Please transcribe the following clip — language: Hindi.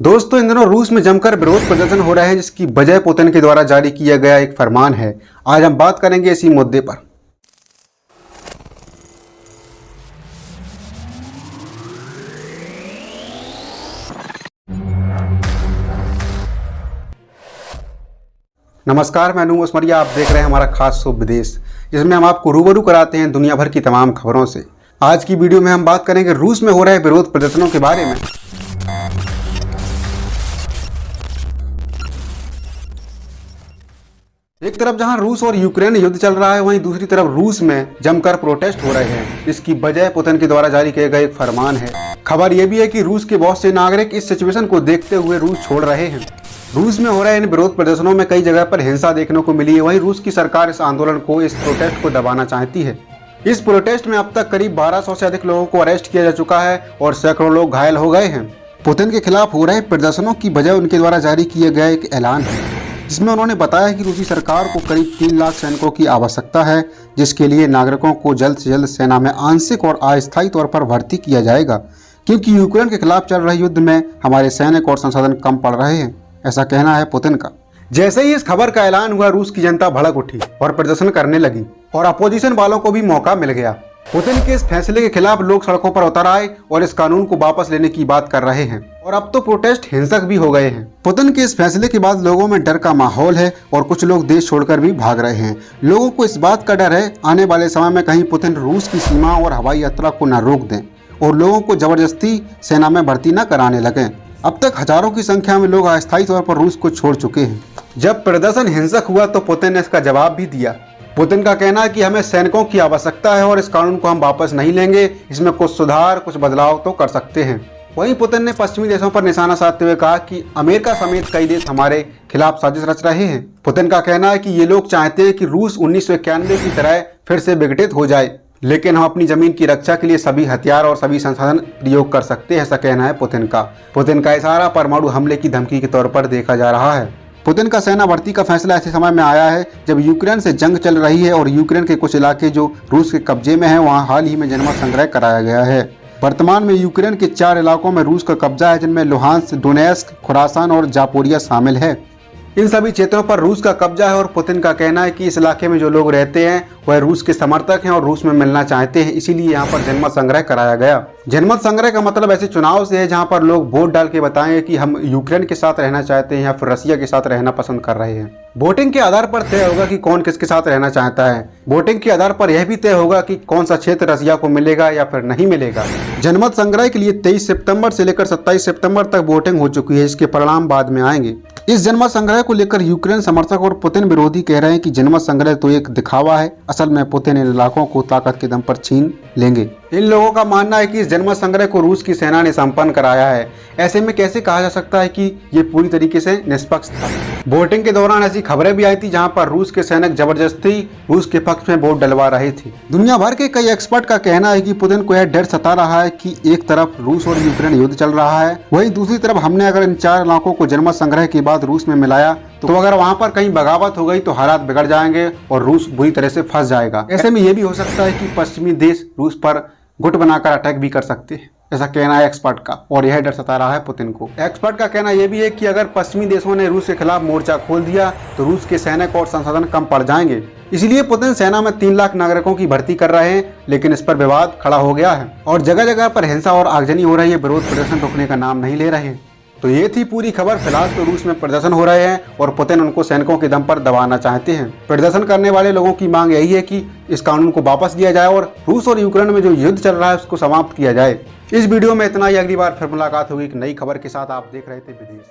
दोस्तों, इन दिनों रूस में जमकर विरोध प्रदर्शन हो रहे हैं, जिसकी वजह पुतिन के द्वारा जारी किया गया एक फरमान है। आज हम बात करेंगे इसी मुद्दे पर। नमस्कार, मैं नूम उस्मरिया। आप देख रहे हैं हमारा खास शो विदेश, जिसमें हम आपको रूबरू कराते हैं दुनिया भर की तमाम खबरों से। आज की वीडियो में हम बात करेंगे रूस में हो रहे विरोध प्रदर्शनों के बारे में। एक तरफ जहां रूस और यूक्रेन युद्ध चल रहा है, वहीं दूसरी तरफ रूस में जमकर प्रोटेस्ट हो रहे हैं। इसकी वजह पुतिन के द्वारा जारी किए गए एक फरमान है। खबर यह भी है कि रूस के बहुत से नागरिक इस सिचुएशन को देखते हुए रूस छोड़ रहे हैं। रूस में हो रहे इन विरोध प्रदर्शनों में कई जगह पर हिंसा देखने को मिली है। वहीं रूस की सरकार इस आंदोलन को, इस प्रोटेस्ट को दबाना चाहती है। इस प्रोटेस्ट में अब तक करीब 1200 से अधिक लोगों को अरेस्ट किया जा चुका है और सैकड़ों लोग घायल हो गए हैं। पुतिन के खिलाफ हो रहे प्रदर्शनों की वजह उनके द्वारा जारी किया गया एक ऐलान है, जिसमें उन्होंने बताया कि रूसी सरकार को करीब 3 लाख सैनिकों की आवश्यकता है, जिसके लिए नागरिकों को जल्द से जल्द सेना में आंशिक और अस्थायी तौर पर भर्ती किया जाएगा, क्योंकि यूक्रेन के खिलाफ चल रहे युद्ध में हमारे सैनिक और संसाधन कम पड़ रहे हैं। ऐसा कहना है पुतिन का। जैसे ही इस खबर का ऐलान हुआ, रूस की जनता भड़क उठी और प्रदर्शन करने लगी और अपोजिशन वालों को भी मौका मिल गया। पुतिन के इस फैसले के खिलाफ लोग सड़कों पर उतर आए और इस कानून को वापस लेने की बात कर रहे हैं, और अब तो प्रोटेस्ट हिंसक भी हो गए हैं। पुतिन के इस फैसले के बाद लोगों में डर का माहौल है और कुछ लोग देश छोड़कर भी भाग रहे हैं। लोगों को इस बात का डर है, आने वाले समय में कहीं पुतिन रूस की सीमा और हवाई यात्रा को न रोक दें और लोगों को जबरदस्ती सेना में भर्ती न कराने लगें। अब तक हजारों की संख्या में लोग अस्थायी तौर पर रूस को छोड़ चुके हैं। जब प्रदर्शन हिंसक हुआ तो पुतिन ने इसका जवाब भी दिया। पुतिन का कहना है कि हमें सैनिकों की आवश्यकता है और इस कानून को हम वापस नहीं लेंगे। इसमें कुछ सुधार, कुछ बदलाव तो कर सकते हैं। वहीं पुतिन ने पश्चिमी देशों पर निशाना साधते हुए कहा कि अमेरिका समेत कई देश हमारे खिलाफ साजिश रच रहे हैं। पुतिन का कहना है कि ये लोग चाहते हैं कि रूस 1991 की तरह फिर से विघटित हो जाए, लेकिन हम अपनी जमीन की रक्षा के लिए सभी हथियार और सभी संसाधन प्रयोग कर सकते हैं। ऐसा कहना है पुतिन का। पुतिन का इशारा परमाणु हमले की धमकी के तौर पर देखा जा रहा है। पुतिन का सेना भर्ती का फैसला ऐसे समय में आया है जब यूक्रेन से जंग चल रही है और यूक्रेन के कुछ इलाके जो रूस के कब्जे में हैं, वहां हाल ही में जनमत संग्रह कराया गया है। वर्तमान में यूक्रेन के 4 इलाकों में रूस का कब्जा है, जिनमें लुहांस्क, डोनेस्क, खुरासान और जापोरिया शामिल है। इन सभी क्षेत्रों पर रूस का कब्जा है और पुतिन का कहना है कि इस इलाके में जो लोग रहते हैं वह रूस के समर्थक हैं और रूस में मिलना चाहते हैं। इसीलिए यहाँ पर जनमत संग्रह कराया गया। जनमत संग्रह का मतलब ऐसे चुनाव से है जहाँ पर लोग वोट डाल के बताएं कि हम यूक्रेन के साथ रहना चाहते हैं या फिर रसिया के साथ रहना पसंद कर रहे हैं। वोटिंग के आधार पर तय होगा कि कौन किसके साथ रहना चाहता है। वोटिंग के आधार पर यह भी तय होगा कि कौन सा क्षेत्र रसिया को मिलेगा या फिर नहीं मिलेगा। जनमत संग्रह के लिए 23 सितंबर से लेकर 27 सितंबर तक वोटिंग हो चुकी है। इसके परिणाम बाद में आएंगे। इस जनमत संग्रह को लेकर यूक्रेन समर्थक और पुतिन विरोधी कह रहे हैं कि जनमत संग्रह तो एक दिखावा है, असल में पुतिन इन इलाकों को ताकत के दम पर छीन लेंगे। इन लोगों का मानना है कि इस जनमत संग्रह को रूस की सेना ने संपन्न कराया है। ऐसे में कैसे कहा जा सकता है कि ये पूरी तरीके से निष्पक्ष था। वोटिंग के दौरान ऐसी खबरें भी आई थी जहां पर रूस के सैनिक जबरदस्ती रूस के पक्ष में वोट डलवा रहे थे। दुनिया भर के कई एक्सपर्ट का कहना है कि पुतिन को यह डर सता रहा है कि एक तरफ रूस और यूक्रेन युद्ध चल रहा है, वहीं दूसरी तरफ हमने अगर इन 4 इलाकों को जनमत संग्रह के बाद रूस में मिलाया तो अगर वहां पर कहीं बगावत हो गई तो हालात बिगड़ जाएंगे और रूस बुरी तरह से फंस जाएगा। ऐसे में यह भी हो सकता है कि पश्चिमी देश रूस पर गुट बनाकर अटैक भी कर सकते हैं। ऐसा कहना है एक्सपर्ट का, और यह डर सता रहा है पुतिन को। एक्सपर्ट का कहना यह भी है कि अगर पश्चिमी देशों ने रूस के खिलाफ मोर्चा खोल दिया तो रूस के सैनिक और संसाधन कम पड़ जाएंगे। इसलिए पुतिन सेना में 3 लाख नागरिकों की भर्ती कर रहे हैं, लेकिन इस पर विवाद खड़ा हो गया है और जगह जगह पर हिंसा और आगजनी हो रही है। विरोध प्रदर्शन रुकने का नाम नहीं ले रहे हैं। तो ये थी पूरी खबर। फिलहाल तो रूस में प्रदर्शन हो रहे हैं और पुतिन उनको सैनिकों के दम पर दबाना चाहते हैं। प्रदर्शन करने वाले लोगों की मांग यही है कि इस कानून को वापस लिया जाए और रूस और यूक्रेन में जो युद्ध चल रहा है उसको समाप्त किया जाए। इस वीडियो में इतना ही। अगली बार फिर मुलाकात होगी एक नई खबर के साथ। आप देख रहे थे विदेश।